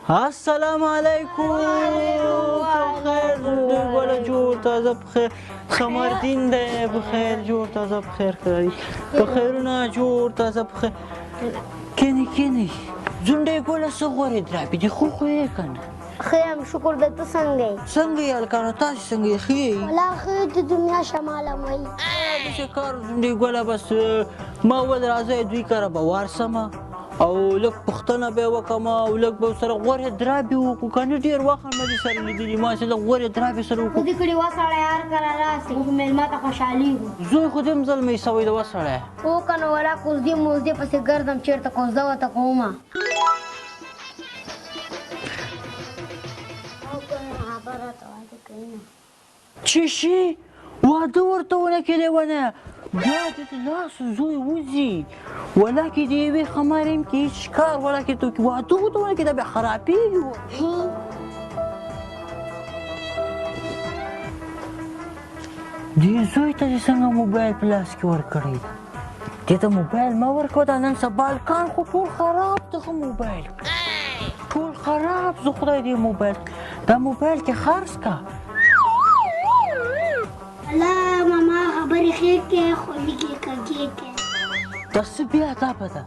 السلام علیکم بخیر ګوله جوړ تازه بخیر قمردین دی بخیر جوړ تازه بخیر ښکاري بخیرونه جوړ تازه بخیر کینې کینې ځونډی ګوله څه غورې درابې دي خو خو یې که نه ښه یم شکر د ته څنګه یې څنګه یې هلکانو تاسې څنګه یې ښه یې والله ښه د دنیا شماله وایي داسې کار ځونډی ګوله بس ما وویل راځئ دوی کره به وارسمه او لږ پوښتنه به یې وکړم او لږ به ورسره غورې درابې وکړو که نه ډېر وخت مې دې سره لیدلي ما چې لږ غورې درابې سره وکړو دې کړي وسړی هر کله راسي موږ مېلمه ته خوشحالېږو زوی خو دې هم ځلمی سوی د وسړی هو که نه ولا کوزدې موزدې پسې ګرځم چېرته کوزده ورته کومه چې شي واده ورته ونه کې لیونی بیا دې د لاسو زوی وځي ولکې د یوې خمارې هم کې هېڅ کار ولکې ته واده ورته ونه کې دا بیا خرابېږي دې زوی ته دې څنګه موبایل په لاس کې ورکړی ده دې ته موبایل مه ورکوه دا نن سبا هلکان خو ټول خراب ته ښه موبایل ټول خراب زه خدای دې موبایل دا موبایل کې خرڅ که الله ماما خبرې ښې کې خو لږې کږې کې دا څه بې ادبه ده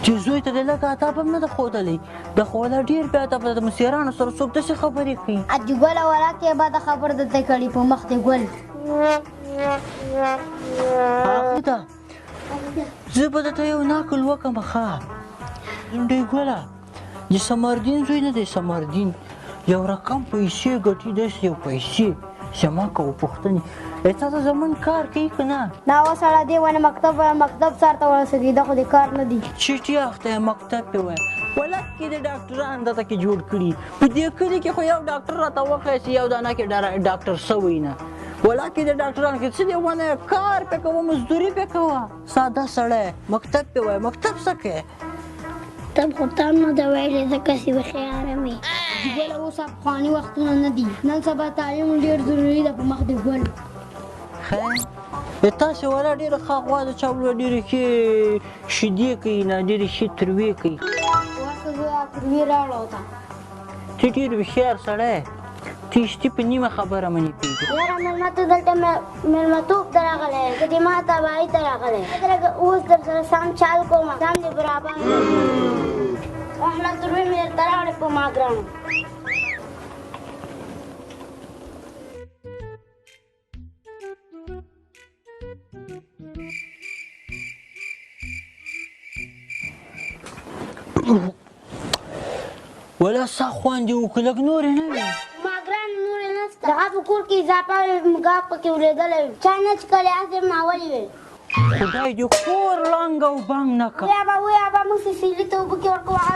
چې زوی ته دې لږ ادب هم نه ده ښودلی د خو والا ډېر بې ادبه ده د مصیرانو سره څوک داسې خبرې کوي اجي ګوله ولاکې بده خبر درته کړي په مخ دې ګل هغه ده زه به درته یو نقل وکړم ښه ډوډۍ ګوله د سمردین زوی نه دی سمردین یو رقم پیسې ګټي داسې یو پیسې زما کوه پوښتنې تا ته زمون کار کوي که نه دا وسړه دې ونه مکتب سر ته ورسېدي دا خو دې کار نه دی چیټي اخته یې مکتب پې وایه ولک کې د ډاکټران دته کې جوړ کړي په دې کلي کې خو یو ډاکټر راته وښیه چې یو دانه کې ډاکټر سوی نه ولکې د ډاکټرانو کې څه دې ونه کار پې کوه مزدوري پې کوه ساده سړی مکتب پې وایه مکتب څه کوې تب خو تام نه ده ویلې ځکه چې هوښیاره مې ګوله اوس پخواني وختونه نه دي نن سبا تعلیم ډېر ضروري ده په مخ د ګل خیر تاسې والا ډېره ښه غوا د چا وړه ډېرې ښې شیدې کوي نه ډېرې ښې تروې کوي ورته زه تروې راوړه ته ته ډېر هوښیار سړی ته اشتي په نیمه خبره منې پرېږدې یاره مېلمه ته دلته مېلمهتوب ته راغلی که دې ما تباهي ته راغلی اوس در سره سم چال کوم سم دې برابر همله تروې مې درته راوړې په ما ګرانو ولا سا خواندې وکړه لږ نورې نه وي ما ګران نورې نشته د هغه په کور کې اضافه مګاف پکې ورېدلی وي چا نه څکلې هسې ماولې وې خدای دې کور لنګ او بنګ نه کړه ویا به موږ سیسیلي ته اوبه کې ورکوو هغه